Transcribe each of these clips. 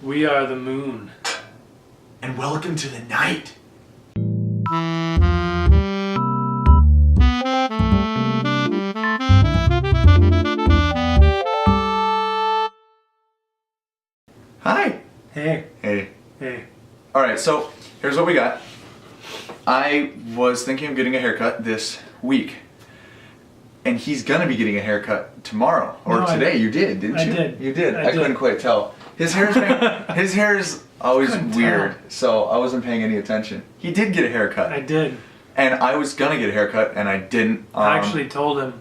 We are the moon. And welcome to the night. Hi. Hey. Hey. Hey. Alright, so here's what we got. I was thinking of getting a haircut this week. And he's gonna be getting a haircut tomorrow. Or today. You did, didn't you? I did. You did. I couldn't quite tell. His hair's always weird, so I wasn't paying any attention. He did get a haircut. I did. And I was gonna get a haircut, and I didn't. I actually told him,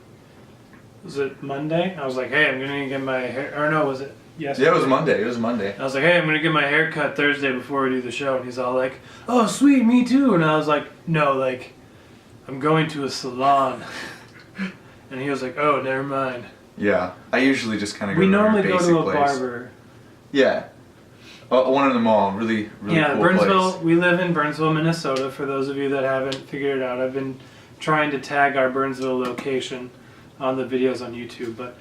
was it Monday? I was like, hey, I'm gonna get my hair, or no, was it yesterday? Yeah, it was Monday. It was Monday. I was like, hey, I'm gonna get my hair cut Thursday before we do the show. And he's all like, oh, sweet, me too. And I was like, no, like, I'm going to a salon. And he was like, oh, never mind. Yeah, I usually just kind of go we to normally a go basic to a place. barber. Yeah. One in the mall, really Yeah, cool Burnsville. place. We live in Burnsville, Minnesota. For those of you that haven't figured it out, I've been trying to tag our Burnsville location on the videos on YouTube. But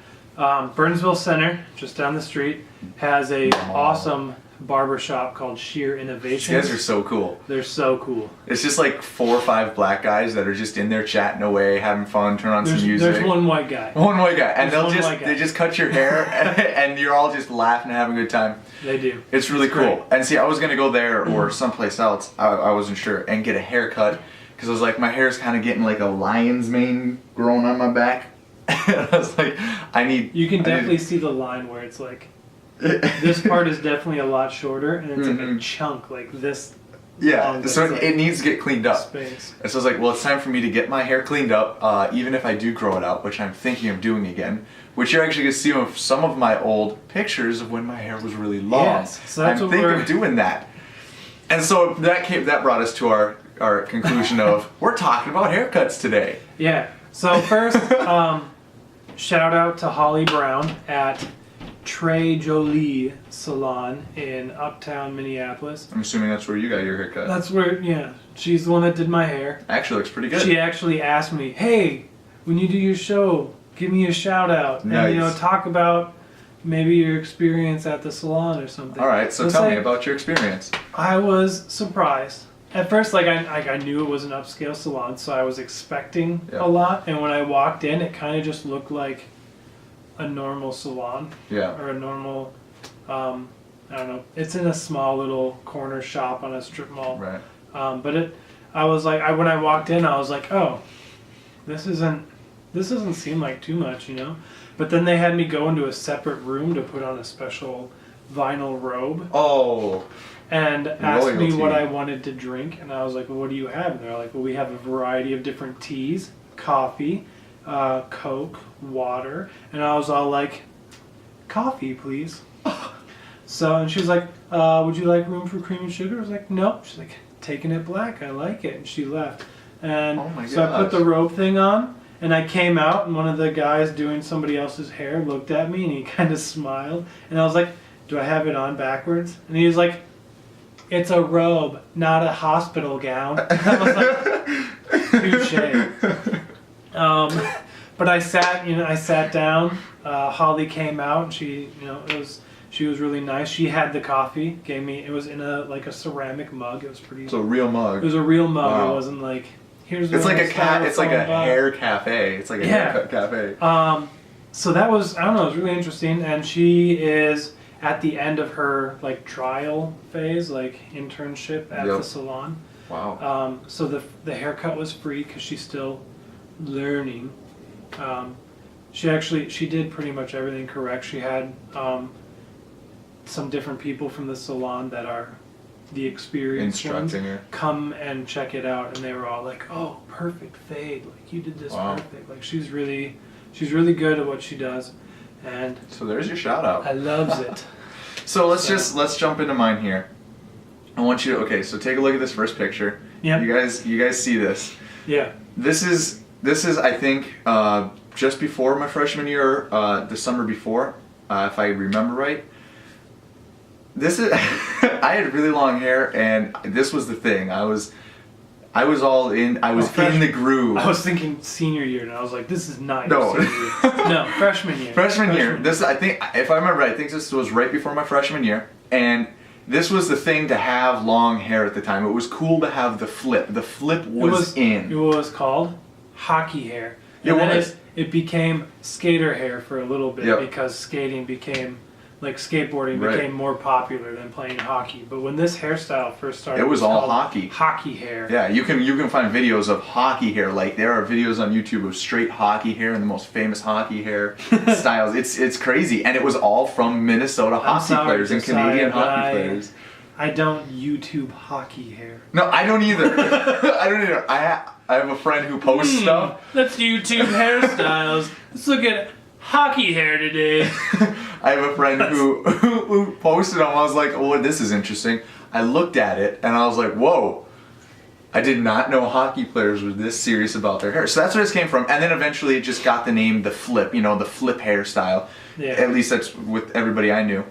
Burnsville Center, just down the street, has a awesome barber shop called Sheer Innovations. These guys are so cool. They're so cool. It's just like 4 or 5 black guys that are just in there chatting away, having fun, turn on some music. There's one white guy. One white guy, and There's they just cut your hair, and you're all just laughing and having a good time. They do. It's really cool. Great. And see, I was gonna go there or someplace else. I wasn't sure, and get a haircut because I was like, my hair's kind of getting like a lion's mane growing on my back. And I was like, You can definitely see the line where it's like, this part is definitely a lot shorter, and it's like a chunk like this. Yeah, so like it needs to get cleaned up. Space. And so I was like, well, it's time for me to get my hair cleaned up, even if I do grow it out, which I'm thinking of doing again. Which you're actually going to see some of my old pictures of when my hair was really long. Yes, so that's I'm thinking of doing that. And so that brought us to our conclusion of, we're talking about haircuts today. Yeah, so first, shout out to Holly Brown at Trey Jolie Salon in Uptown Minneapolis. I'm assuming that's where you got your haircut. That's where, yeah, she's the one that did my hair. Actually looks pretty good. She actually asked me, hey, when you do your show, give me a shout out. Nice. And, talk about maybe your experience at the salon or something. Alright, so tell me about your experience. I was surprised. At first, I knew it was an upscale salon, so I was expecting a lot. And when I walked in, it kind of just looked like a normal salon. Yeah. Or a normal, I don't know. It's in a small little corner shop on a strip mall. Right. But when I walked in, I was like, oh, this doesn't seem like too much, But then they had me go into a separate room to put on a special vinyl robe. Oh. And asked me what I wanted to drink, and I was like, well, what do you have? And they're like, well, we have a variety of different teas, coffee, Coke, water. And I was all like, coffee, please. And she was like, would you like room for cream and sugar? I was like, no. She's like, taking it black, I like it. And she left. And so I put the robe thing on, and I came out, and one of the guys doing somebody else's hair looked at me, and he kind of smiled. And I was like, do I have it on backwards? And he was like, it's a robe, not a hospital gown. I was like, touche. But I sat down. Holly came out, and she was really nice. She had the coffee, gave me. It was in a ceramic mug. It was pretty. It's a real mug. It was a real mug. Wow. It wasn't like here's. It's like It's like a hair cafe. It's like a haircut cafe. So that was, I don't know, it was really interesting, and she is at the end of her trial phase, internship at the salon. Wow. So the haircut was free because she's still learning. She did pretty much everything correct. She had some different people from the salon that are the experienced instructing ones her. Come and check it out, and they were all like, "Oh, perfect fade! Like you did this perfect! Like she's really good at what she does." And so there's your shout out. I loves it. So let's jump into mine here. I want you to so take a look at this first picture. Yeah. You guys see this? Yeah. This is I think just before my freshman year, the summer before, if I remember right. This is I had really long hair, and this was the thing. I I was all in. I was in the groove. I was thinking senior year, and I was like, "This is not No. your senior year." No, freshman year. Freshman year. This, I think, if I remember, I think this was right before my freshman year, and this was the thing to have long hair at the time. It was cool to have the flip. The flip was in. It was called hockey hair. And then it became skater hair for a little bit because skating became. Like skateboarding became more popular than playing hockey, but when this hairstyle first started, it was all hockey. Hockey hair. Yeah, you can find videos of hockey hair. Like there are videos on YouTube of straight hockey hair and the most famous hockey hair styles. It's crazy, and it was all from Minnesota hockey players and Canadian hockey players. I don't YouTube hockey hair. No, I don't either. I don't either. I have a friend who posts stuff. Let's YouTube hairstyles. Let's look at hockey hair today. I have a friend who posted them. I was like, oh, this is interesting. I looked at it and I was like, whoa. I did not know hockey players were this serious about their hair. So that's where this came from. And then eventually it just got the name the flip, the flip hairstyle. Yeah. At least that's with everybody I knew.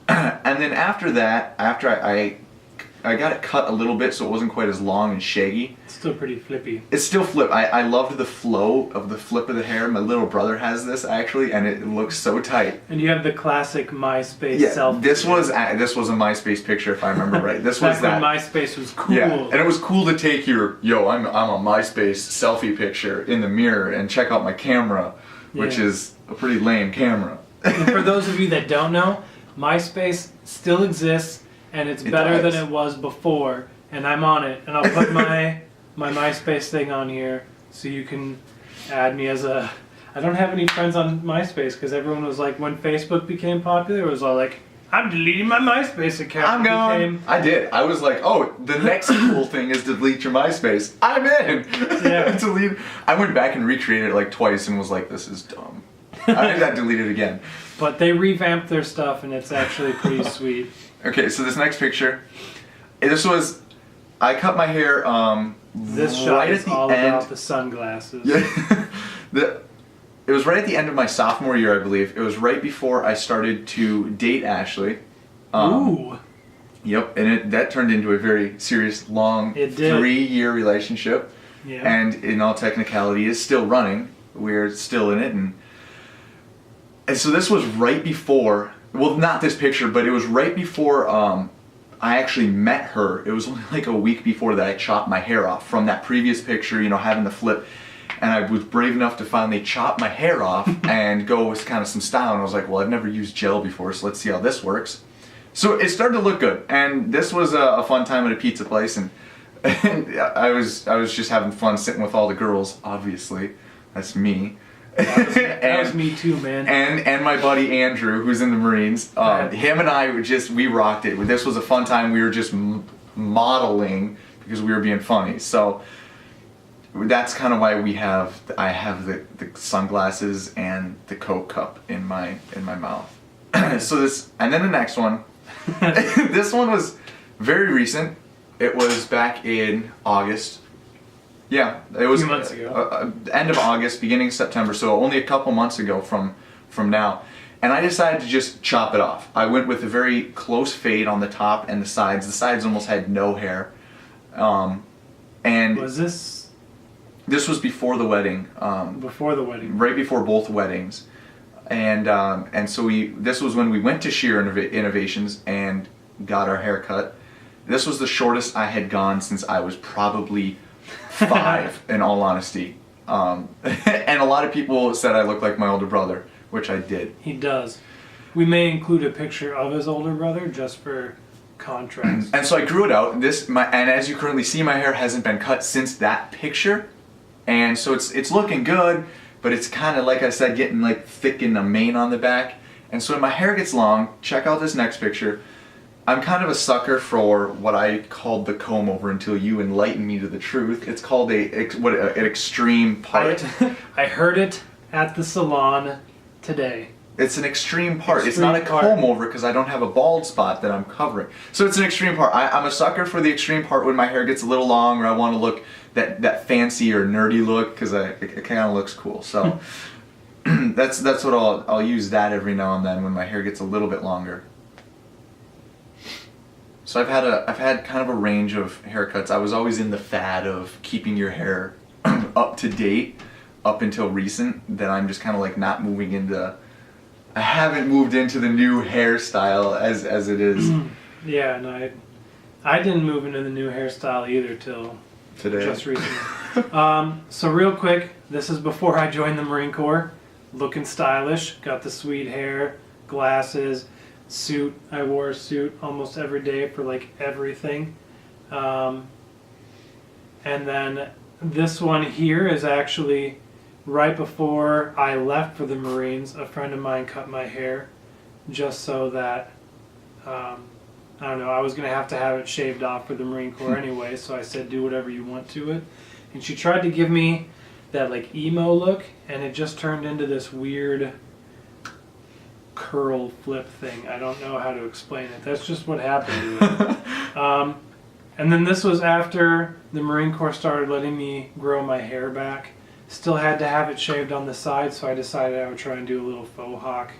And then after that, after I got it cut a little bit so it wasn't quite as long and shaggy. It's still pretty flippy. It's still flip. I loved the flow of the flip of the hair. My little brother has this actually, and it looks so tight. And you have the classic MySpace selfie. This was a MySpace picture if I remember right. This was when MySpace was cool. Yeah, and it was cool to take your I'm a MySpace selfie picture in the mirror and check out my camera, which is a pretty lame camera. And for those of you that don't know, MySpace still exists. And it's better than it was before, and I'm on it, and I'll put my MySpace thing on here so you can add me as a... I don't have any friends on MySpace because everyone was like, when Facebook became popular, it was all like, I'm deleting my MySpace account. I'm gone. I did. I was like, oh, the next cool thing is to delete your MySpace. I'm in. Yeah. Delete. I went back and recreated it like twice and was like, this is dumb. I got deleted again. But they revamped their stuff, and it's actually pretty sweet. Okay, so this next picture, I cut my hair this shot right is at the all end. about the sunglasses. Yeah, it was right at the end of my sophomore year, I believe. It was right before I started to date Ashley. Ooh. Yep, and that turned into a very serious, long 3-year relationship. Yeah. And in all technicality, is still running. We're still in it, and so this was right before. Well, not this picture, but it was right before I actually met her. It was only like a week before that I chopped my hair off from that previous picture, having the flip. And I was brave enough to finally chop my hair off and go with kind of some style. And I was like, well, I've never used gel before, so let's see how this works. So it started to look good. And this was a fun time at a pizza place. And I was just having fun sitting with all the girls, obviously. That's me. That was me too, man. And my buddy Andrew, who's in the Marines, him and I we rocked it. This was a fun time. We were just modeling because we were being funny. So that's kind of why I have the sunglasses and the Coke cup in my mouth. So this, and then the next one. This one was very recent. It was back in August. Yeah, it was a few months ago. End of August, beginning of September, so only a couple months ago from now. And I decided to just chop it off. I went with a very close fade on the top and the sides. The sides almost had no hair. And was this? This was before the wedding. Before the wedding. Right before both weddings. And so this was when we went to Sheer Innovations and got our hair cut. This was the shortest I had gone since I was probably 5, in all honesty. And a lot of people said I looked like my older brother, which I did. He does. We may include a picture of his older brother just for contrast. And so I grew it out. And as you currently see, my hair hasn't been cut since that picture. And so it's looking good, but it's kind of, like I said, getting like thick in the mane on the back. And so when my hair gets long, check out this next picture. I'm kind of a sucker for what I called the comb over until you enlighten me to the truth. It's called an extreme part. I heard it at the salon today. It's an extreme part. It's not a comb over because I don't have a bald spot that I'm covering. So it's an extreme part. I'm a sucker for the extreme part when my hair gets a little long or I want to look that fancy or nerdy look because it kind of looks cool. So that's what I'll use that every now and then when my hair gets a little bit longer. So I've had kind of a range of haircuts. I was always in the fad of keeping your hair up to date up until recent. Then I'm just kind of like not moving into. I haven't moved into the new hairstyle as it is. Yeah, no, I didn't move into the new hairstyle either till Today. Just recently. So real quick, this is before I joined the Marine Corps. Looking stylish, got the sweet hair, glasses. Suit. I wore a suit almost every day for like everything. And then this one here is actually right before I left for the Marines. A friend of mine cut my hair just so that, I don't know, I was going to have it shaved off for the Marine Corps anyway, so I said do whatever you want to it. And she tried to give me that like emo look, and it just turned into this weird curl flip thing. I don't know how to explain it. That's just what happened to it. And then this was after the Marine Corps started letting me grow my hair back. Still had to have it shaved on the side, so I decided I would try and do a little faux hawk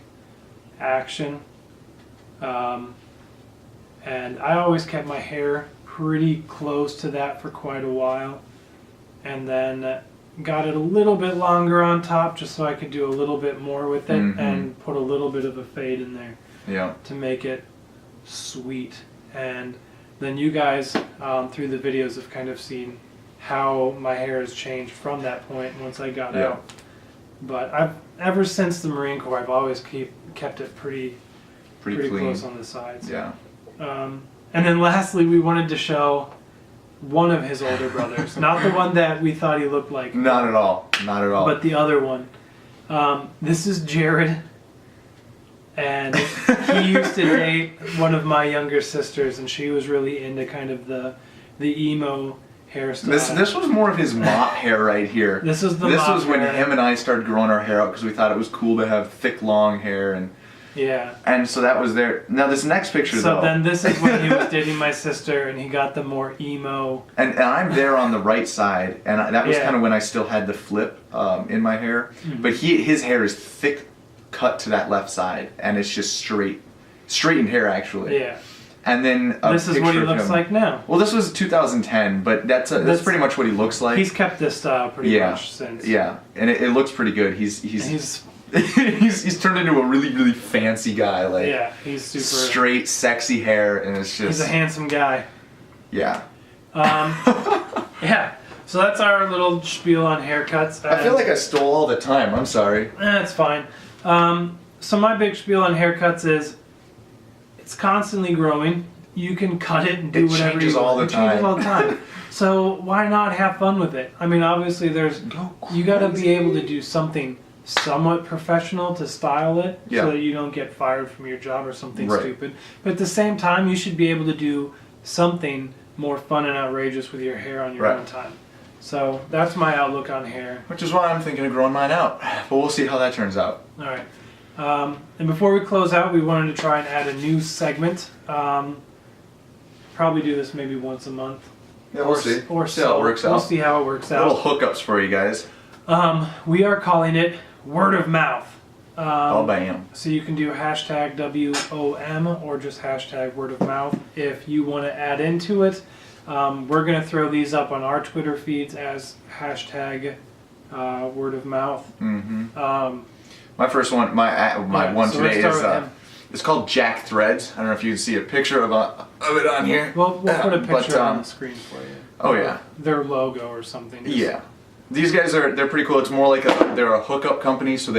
action. And I always kept my hair pretty close to that for quite a while. And then got it a little bit longer on top just so I could do a little bit more with it and put a little bit of a fade in there to make it sweet. And then you guys through the videos have kind of seen how my hair has changed from that point once I got out. But ever since the Marine Corps, I've always kept it pretty clean. Close on the sides. Yeah. And then lastly, we wanted to show one of his older brothers, not the one that we thought he looked like. Not at all. Not at all. But the other one. This is Jared, and he used to date one of my younger sisters, and she was really into kind of the emo hairstyle. This was more of his mop hair right here. This was when him and I started growing our hair out because we thought it was cool to have thick, long hair, and so that was there. Now this next picture though. So then this is when he was dating my sister, and he got the more emo. And I'm there on the right side, and that was kind of when I still had the flip in my hair. But his hair is thick, cut to that left side, and it's just straightened hair actually. Yeah. And then this is what he looks like now. Well, this was 2010, but that's pretty much what he looks like. He's kept this style pretty much since. Yeah, and it looks pretty good. He's he's turned into a really, really fancy guy. Like, yeah, he's super straight, sexy hair, and it's just. He's a handsome guy. Yeah. Yeah. So that's our little spiel on haircuts. I feel like I stole all the time. I'm sorry. That's fine. So my big spiel on haircuts is it's constantly growing. You can cut it and do whatever you want. It changes all the time. So why not have fun with it? I mean, obviously you got to be able to do something somewhat professional to style it so that you don't get fired from your job or something stupid. But at the same time, you should be able to do something more fun and outrageous with your hair on your own time. So that's my outlook on hair. Which is why I'm thinking of growing mine out. But we'll see how that turns out. All right. And before we close out, we wanted to try and add a new segment. Probably do this maybe once a month. Yeah, we'll see. Or see how it works out. We'll see how it works out. Little hookups for you guys. We are calling it Word of Mouth. Oh, bam. So you can do hashtag WOM or just hashtag Word of Mouth if you want to add into it. We're going to throw these up on our Twitter feeds as hashtag Word of Mouth. My first one, my one today is it's called Jack Threads. I don't know if you can see a picture of it on here. We'll put a picture on the screen for you. Oh yeah. Their logo or something. Yeah. These guys they're pretty cool. It's more like they're a hookup company, so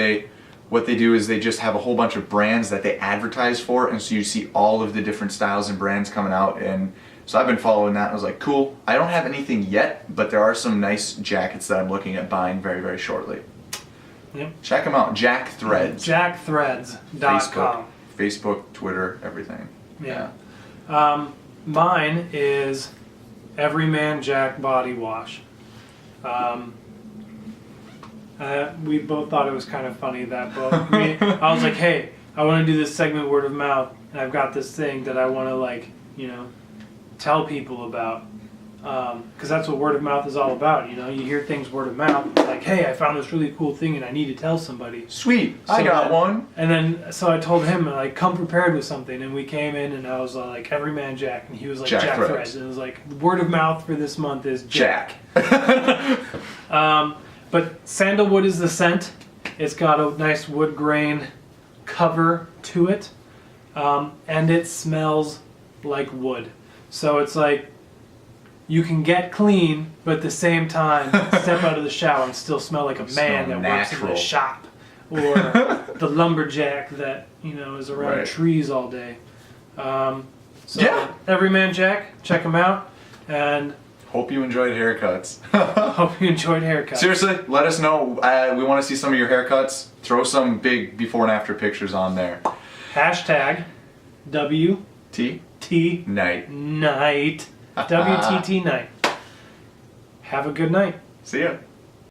what they do is they just have a whole bunch of brands that they advertise for, and so you see all of the different styles and brands coming out, and so I've been following that and I was like, cool. I don't have anything yet, but there are some nice jackets that I'm looking at buying very, very shortly. Yep. Check them out. Jack Threads. JackThreads.com. Facebook, Twitter, everything. Yeah. Mine is Everyman Jack Body Wash. We both thought it was kind of funny that both. I was like, hey, I want to do this segment Word of Mouth, and I've got this thing that I want to tell people about. Because that's what word of mouth is all about. You know, you hear things word of mouth, like, hey, I found this really cool thing and I need to tell somebody. Sweet, I got one. And then, so I told him, like, come prepared with something. And we came in and I was like, Everyman Jack. And he was like, Jack Threads. And it was like, word of mouth for this month is Jack. But sandalwood is the scent. It's got a nice wood grain cover to it. And it smells like wood. So it's like, you can get clean, but at the same time, step out of the shower and still smell like a man that works in the shop. Or the lumberjack that, you know, is around trees all day. Everyman Jack, check him out. And hope you enjoyed haircuts. hope you enjoyed haircuts. Seriously, let us know. We want to see some of your haircuts. Throw some big before and after pictures on there. Hashtag WTT Night. WTT Night. Have a good night. See ya.